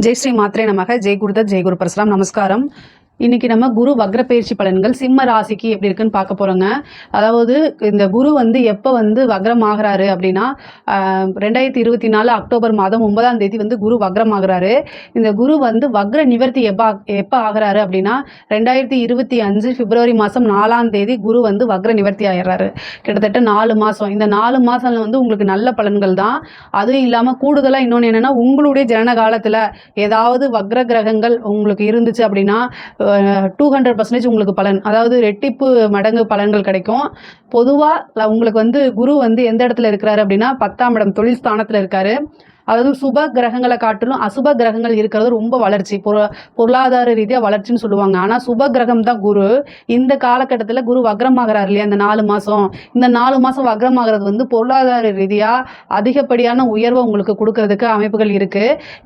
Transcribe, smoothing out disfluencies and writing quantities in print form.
ஜெய் ஸ்ரீ மாத்ரே நமக. ஜெய் குருதத், ஜெய் குரு பரசுராம். நமஸ்காரம். இன்னைக்கு நம்ம குரு வக்ர பயிற்சி பலன்கள் சிம்ம ராசிக்கு எப்படி இருக்குன்னு பார்க்க போறோங்க. அதாவது இந்த குரு எப்போ வக்ரம் ஆகிறாரு அப்படின்னா 2024 அக்டோபர் மாதம் 9ஆம் தேதி குரு வக்ரம் ஆகிறாரு. இந்த குரு வக்ர நிவர்த்தி எப்போ ஆகிறாரு அப்படின்னா 2025 பிப்ரவரி மாதம் 4ஆம் தேதி குரு வக்ர நிவர்த்தி ஆகிறாரு. கிட்டத்தட்ட 4 மாதம். இந்த 4 மாதம் உங்களுக்கு நல்ல பலன்கள் தான். அதுவும் இல்லாமல் கூடுதலாக இன்னொன்று என்னென்னா, உங்களுடைய ஜனன காலத்தில் ஏதாவது வக்ர கிரகங்கள் உங்களுக்கு இருந்துச்சு அப்படின்னா 200% உங்களுக்கு பலன், அதாவது ரெட்டிப்பு மடங்கு பலன்கள் கிடைக்கும். பொதுவாக உங்களுக்கு குரு எந்த இடத்துல இருக்கிறாரு அப்படின்னா 10ஆம் இடம் தொழில் ஸ்தானத்தில் இருக்காரு. அதாவது சுப கிரகங்களை காட்டிலும் அசுப கிரகங்கள் இருக்கிறது ரொம்ப வளர்ச்சி, பொருளாதார ரீதியாக வளர்ச்சின்னு சொல்லுவாங்க. ஆனால் சுப கிரகம் தான் குரு. இந்த காலகட்டத்தில் குரு வக்ரமாகிறார் இல்லையா, இந்த 4 மாதம். இந்த 4 மாதம் வக்ரமாகிறது பொருளாதார ரீதியாக அதிகப்படியான உயர்வை உங்களுக்கு கொடுக்கறதுக்கு அமைப்புகள் இருக்குது.